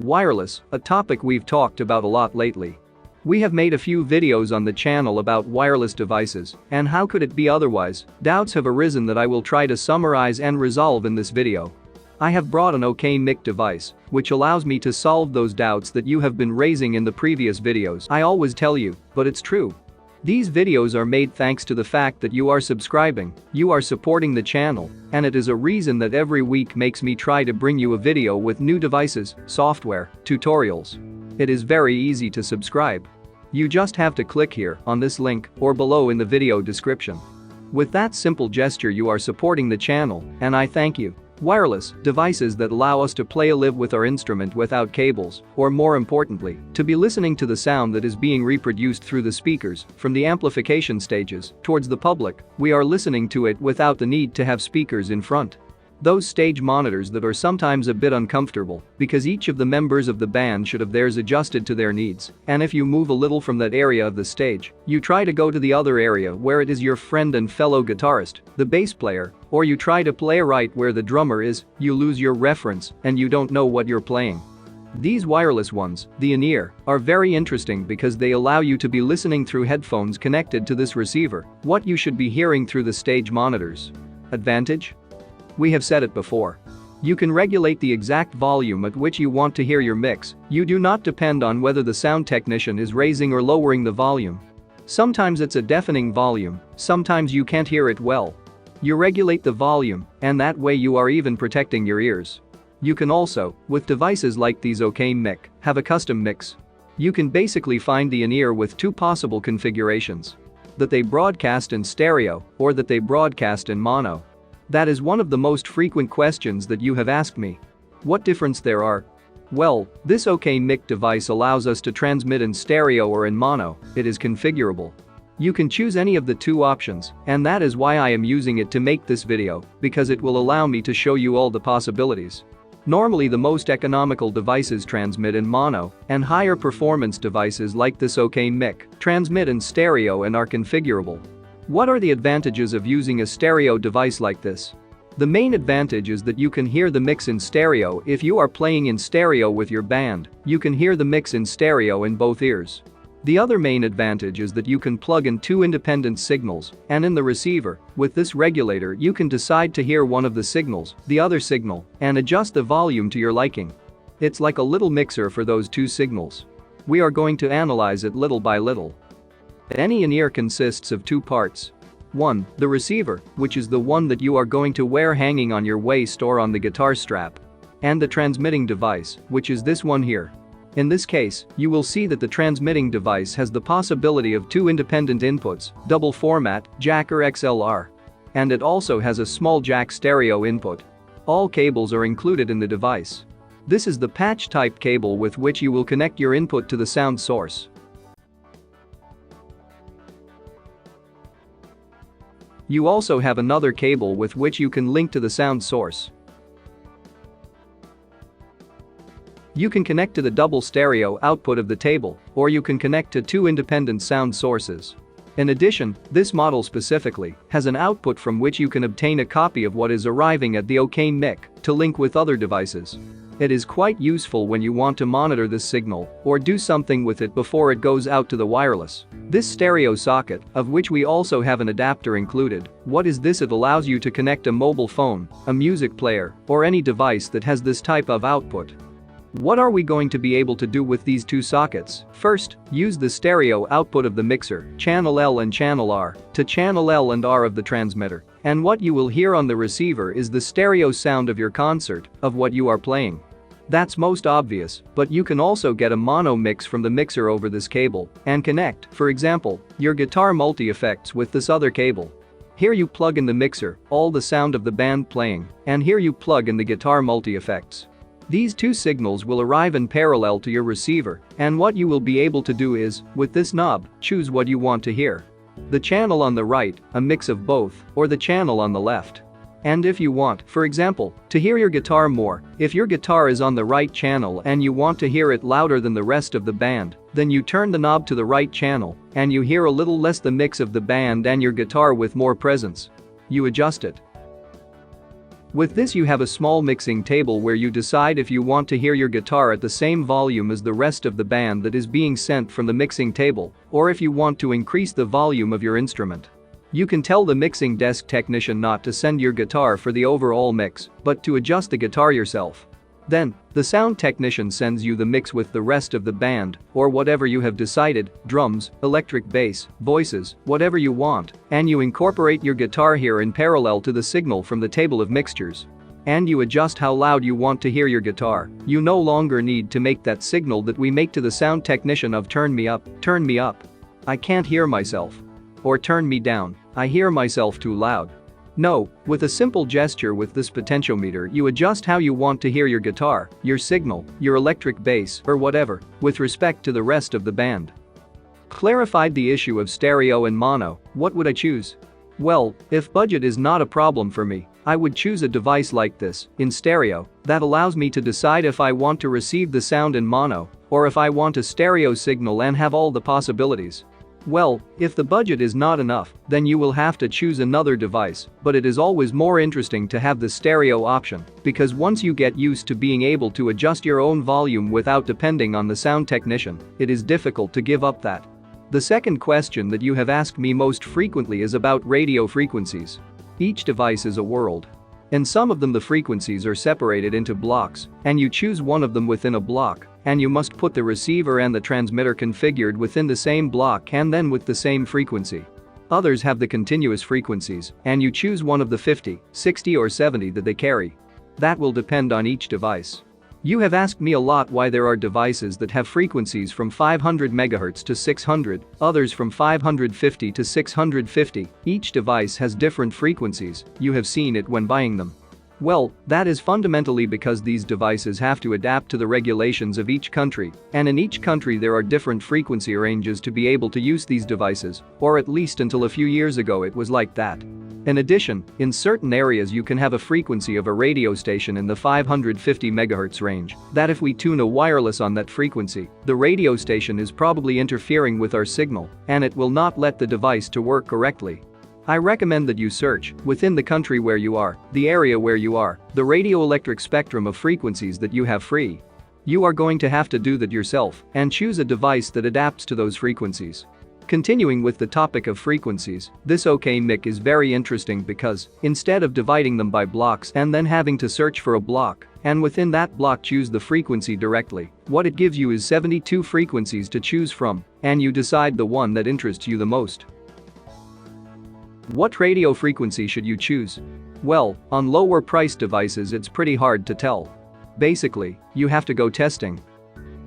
Wireless, a topic we've talked about a lot lately. We have made a few videos on the channel about wireless devices, and how could it be otherwise? Doubts have arisen that I will try to summarize and resolve in this video. I have brought an OKMIC device, which allows me to solve those doubts that you have been raising in the previous videos. I always tell you, but it's true. These videos are made thanks to the fact that you are subscribing, you are supporting the channel, and it is a reason that every week makes me try to bring you a video with new devices, software, tutorials. It is very easy to subscribe. You just have to click here on this link or below in the video description. With that simple gesture you are supporting the channel, and I thank you. Wireless devices that allow us to play or live with our instrument without cables, or more importantly, to be listening to the sound that is being reproduced through the speakers from the amplification stages towards the public. We are listening to it without the need to have speakers in front. Those stage monitors that are sometimes a bit uncomfortable because each of the members of the band should have theirs adjusted to their needs, and if you move a little from that area of the stage, you try to go to the other area where it is your friend and fellow guitarist, the bass player, or you try to play right where the drummer is, you lose your reference and you don't know what you're playing. These wireless ones, the in-ear, are very interesting because they allow you to be listening through headphones connected to this receiver, what you should be hearing through the stage monitors. Advantage? We have said it before. You can regulate the exact volume at which you want to hear your mix. You do not depend on whether the sound technician is raising or lowering the volume. Sometimes it's a deafening volume, sometimes you can't hear it well. You regulate the volume, and that way you are even protecting your ears. You can also, with devices like these OKMIC, have a custom mix. You can basically find the in-ear with two possible configurations. That they broadcast in stereo, or that they broadcast in mono. That is one of the most frequent questions that you have asked me. What difference there are? Well, this OKMIC device allows us to transmit in stereo or in mono. It is configurable. You can choose any of the two options, and that is why I am using it to make this video, because it will allow me to show you all the possibilities. Normally the most economical devices transmit in mono, and higher performance devices like this OKMIC transmit in stereo and are configurable. What are the advantages of using a stereo device like this? The main advantage is that you can hear the mix in stereo. If you are playing in stereo with your band, you can hear the mix in stereo in both ears. The other main advantage is that you can plug in two independent signals, and in the receiver, with this regulator you can decide to hear one of the signals, the other signal, and adjust the volume to your liking. It's like a little mixer for those two signals. We are going to analyze it little by little. Any in-ear consists of two parts. 1. The receiver, which is the one that you are going to wear hanging on your waist or on the guitar strap. And the transmitting device, which is this one here. In this case, you will see that the transmitting device has the possibility of two independent inputs, double format, jack or XLR. And it also has a small jack stereo input. All cables are included in the device. This is the patch type cable with which you will connect your input to the sound source. You also have another cable with which you can link to the sound source. You can connect to the double stereo output of the table, or you can connect to two independent sound sources. In addition, this model specifically has an output from which you can obtain a copy of what is arriving at the OKMIC to link with other devices. It is quite useful when you want to monitor this signal or do something with it before it goes out to the wireless. This stereo socket, of which we also have an adapter included, what is this? It allows you to connect a mobile phone, a music player, or any device that has this type of output. What are we going to be able to do with these two sockets? First, use the stereo output of the mixer, channel L and channel R, to channel L and R of the transmitter. And what you will hear on the receiver is the stereo sound of your concert, of what you are playing. That's most obvious, but you can also get a mono mix from the mixer over this cable and connect, for example, your guitar multi-effects with this other cable. Here you plug in the mixer, all the sound of the band playing, and here you plug in the guitar multi-effects. These two signals will arrive in parallel to your receiver, and what you will be able to do is, with this knob, choose what you want to hear. The channel on the right, a mix of both, or the channel on the left. And if you want, for example, to hear your guitar more, if your guitar is on the right channel and you want to hear it louder than the rest of the band, then you turn the knob to the right channel, and you hear a little less the mix of the band and your guitar with more presence. You adjust it. With this you have a small mixing table where you decide if you want to hear your guitar at the same volume as the rest of the band that is being sent from the mixing table, or if you want to increase the volume of your instrument. You can tell the mixing desk technician not to send your guitar for the overall mix, but to adjust the guitar yourself. Then, the sound technician sends you the mix with the rest of the band, or whatever you have decided, drums, electric bass, voices, whatever you want, and you incorporate your guitar here in parallel to the signal from the table of mixtures. And you adjust how loud you want to hear your guitar. You no longer need to make that signal that we make to the sound technician of turn me up, I can't hear myself. Or turn me down, I hear myself too loud. No, with a simple gesture with this potentiometer you adjust how you want to hear your guitar, your signal, your electric bass, or whatever, with respect to the rest of the band. Clarified the issue of stereo and mono, what would I choose? Well, if budget is not a problem for me, I would choose a device like this, in stereo, that allows me to decide if I want to receive the sound in mono, or if I want a stereo signal and have all the possibilities. Well, if the budget is not enough, then you will have to choose another device, but it is always more interesting to have the stereo option, because once you get used to being able to adjust your own volume without depending on the sound technician, it is difficult to give up that. The second question that you have asked me most frequently is about radio frequencies. Each device is a world. In some of them the frequencies are separated into blocks, and you choose one of them within a block, and you must put the receiver and the transmitter configured within the same block and then with the same frequency. Others have the continuous frequencies, and you choose one of the 50, 60 or 70 that they carry. That will depend on each device. You have asked me a lot why there are devices that have frequencies from 500 MHz to 600, others from 550 to 650, each device has different frequencies, you have seen it when buying them. Well, that is fundamentally because these devices have to adapt to the regulations of each country, and in each country there are different frequency ranges to be able to use these devices, or at least until a few years ago it was like that. In addition, in certain areas you can have a frequency of a radio station in the 550 MHz range, that if we tune a wireless on that frequency, the radio station is probably interfering with our signal, and it will not let the device to work correctly. I recommend that you search, within the country where you are, the area where you are, the radioelectric spectrum of frequencies that you have free. You are going to have to do that yourself and choose a device that adapts to those frequencies. Continuing with the topic of frequencies, this OKMIC is very interesting because, instead of dividing them by blocks and then having to search for a block, and within that block choose the frequency directly, what it gives you is 72 frequencies to choose from, and you decide the one that interests you the most. What radio frequency should you choose? Well, on lower priced devices it's pretty hard to tell. Basically, you have to go testing.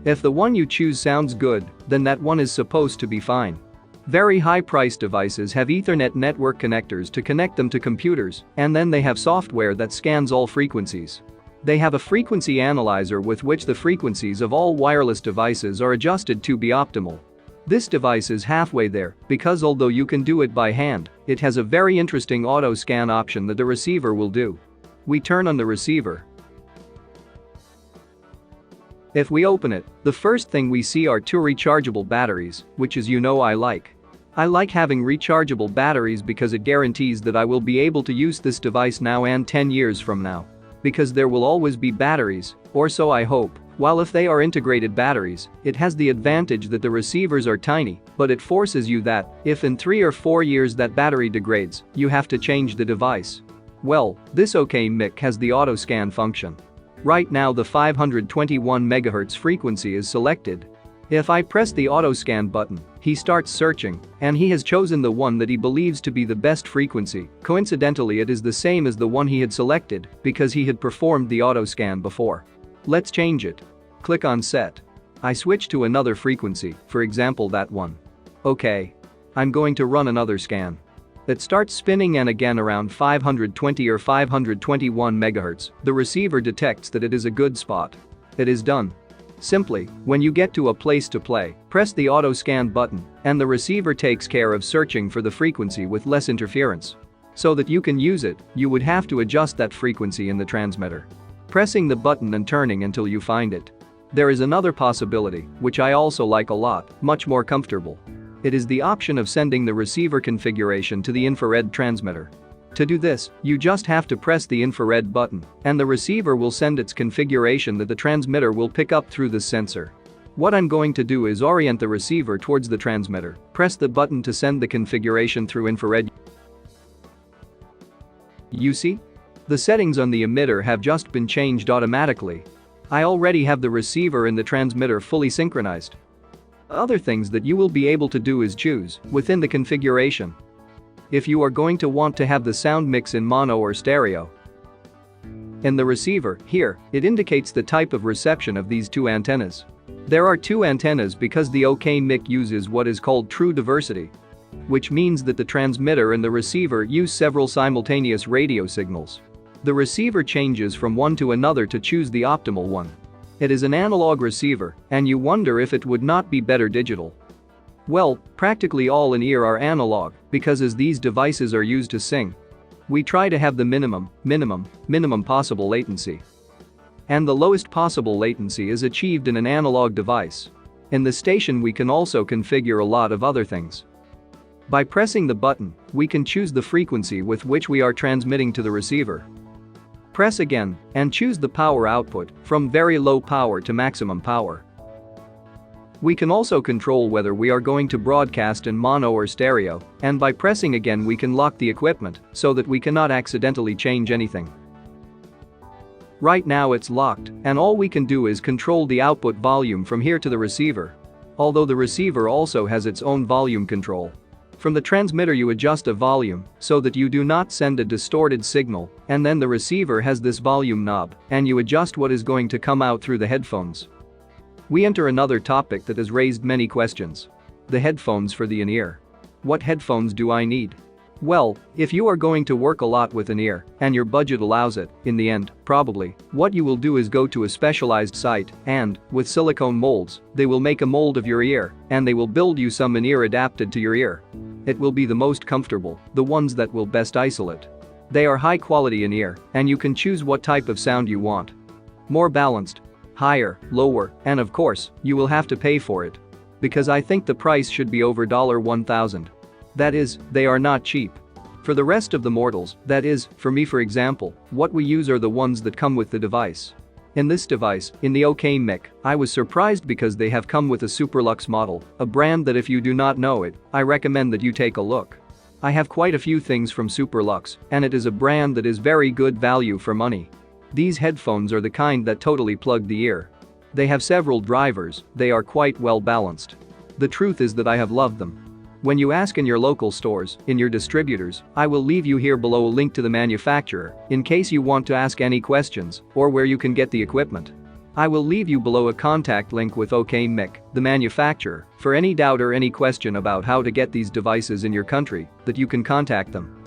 If the one you choose sounds good, then that one is supposed to be fine. Very high-priced devices have Ethernet network connectors to connect them to computers, and then they have software that scans all frequencies. They have a frequency analyzer with which the frequencies of all wireless devices are adjusted to be optimal. This device is halfway there because although you can do it by hand, it has a very interesting auto scan option that the receiver will do. We turn on the receiver. If we open it, the first thing we see are two rechargeable batteries, which as you know I like. I like having rechargeable batteries because it guarantees that I will be able to use this device now and 10 years from now. Because there will always be batteries, or so I hope. While if they are integrated batteries, it has the advantage that the receivers are tiny, but it forces you that, if in 3 or 4 years that battery degrades, you have to change the device. Well, this OKMIC has the auto scan function. Right now the 521 MHz frequency is selected. If I press the auto scan button, he starts searching, and he has chosen the one that he believes to be the best frequency. Coincidentally it is the same as the one he had selected, because he had performed the auto scan before. Let's change it. Click on set. I switch to another frequency, for example that one. Okay. I'm going to run another scan. It starts spinning and again around 520 or 521 MHz, the receiver detects that it is a good spot. It is done. Simply, when you get to a place to play, press the auto scan button, and the receiver takes care of searching for the frequency with less interference. So that you can use it, you would have to adjust that frequency in the transmitter. Pressing the button and turning until you find it. There is another possibility, which I also like a lot, much more comfortable. It is the option of sending the receiver configuration to the infrared transmitter. To do this, you just have to press the infrared button, and the receiver will send its configuration that the transmitter will pick up through the sensor. What I'm going to do is orient the receiver towards the transmitter, press the button to send the configuration through infrared. You see? The settings on the emitter have just been changed automatically. I already have the receiver and the transmitter fully synchronized. Other things that you will be able to do is choose, within the configuration, if you are going to want to have the sound mix in mono or stereo. In the receiver, here, it indicates the type of reception of these two antennas. There are two antennas because the OKMIC uses what is called true diversity, which means that the transmitter and the receiver use several simultaneous radio signals. The receiver changes from one to another to choose the optimal one. It is an analog receiver, and you wonder if it would not be better digital. Well, practically all in-ear are analog, because as these devices are used to sing, we try to have the minimum possible latency. And the lowest possible latency is achieved in an analog device. In the station we can also configure a lot of other things. By pressing the button, we can choose the frequency with which we are transmitting to the receiver. Press again, and choose the power output, from very low power to maximum power. We can also control whether we are going to broadcast in mono or stereo, and by pressing again we can lock the equipment so that we cannot accidentally change anything. Right now it's locked, and all we can do is control the output volume from here to the receiver. Although the receiver also has its own volume control. From the transmitter you adjust a volume so that you do not send a distorted signal, and then the receiver has this volume knob, and you adjust what is going to come out through the headphones. We enter another topic that has raised many questions. The headphones for the in-ear. What headphones do I need? Well, if you are going to work a lot with an ear, and your budget allows it, in the end, probably, what you will do is go to a specialized site, and, with silicone molds, they will make a mold of your ear, and they will build you some in-ear adapted to your ear. It will be the most comfortable, the ones that will best isolate. They are high quality in-ear, and you can choose what type of sound you want. More balanced, higher, lower, and of course, you will have to pay for it. Because I think the price should be over $1,000. That is, they are not cheap. For the rest of the mortals, that is, for me for example, what we use are the ones that come with the device. In this device, in the OKMIC, I was surprised because they have come with a Superlux model, a brand that if you do not know it, I recommend that you take a look. I have quite a few things from Superlux, and it is a brand that is very good value for money. These headphones are the kind that totally plug the ear. They have several drivers, they are quite well balanced. The truth is that I have loved them. When you ask in your local stores, in your distributors, I will leave you here below a link to the manufacturer, in case you want to ask any questions, or where you can get the equipment. I will leave you below a contact link with OKMIC, the manufacturer, for any doubt or any question about how to get these devices in your country, that you can contact them.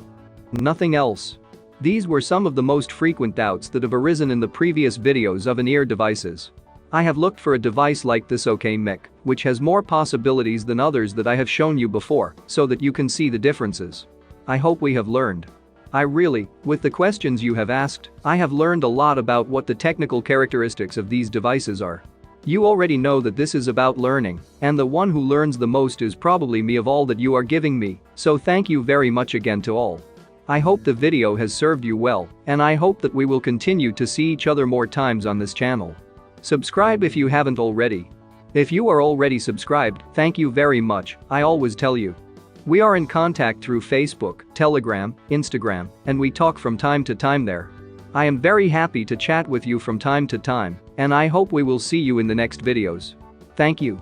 Nothing else. These were some of the most frequent doubts that have arisen in the previous videos of in-ear devices. I have looked for a device like this OKMIC, which has more possibilities than others that I have shown you before, so that you can see the differences. I hope we have learned. With the questions you have asked, I have learned a lot about what the technical characteristics of these devices are. You already know that this is about learning, and the one who learns the most is probably me of all that you are giving me, so thank you very much again to all. I hope the video has served you well, and I hope that we will continue to see each other more times on this channel. Subscribe if you haven't already. If you are already subscribed, thank you very much, I always tell you. We are in contact through Facebook, Telegram, Instagram, and we talk from time to time there. I am very happy to chat with you from time to time, and I hope we will see you in the next videos. Thank you.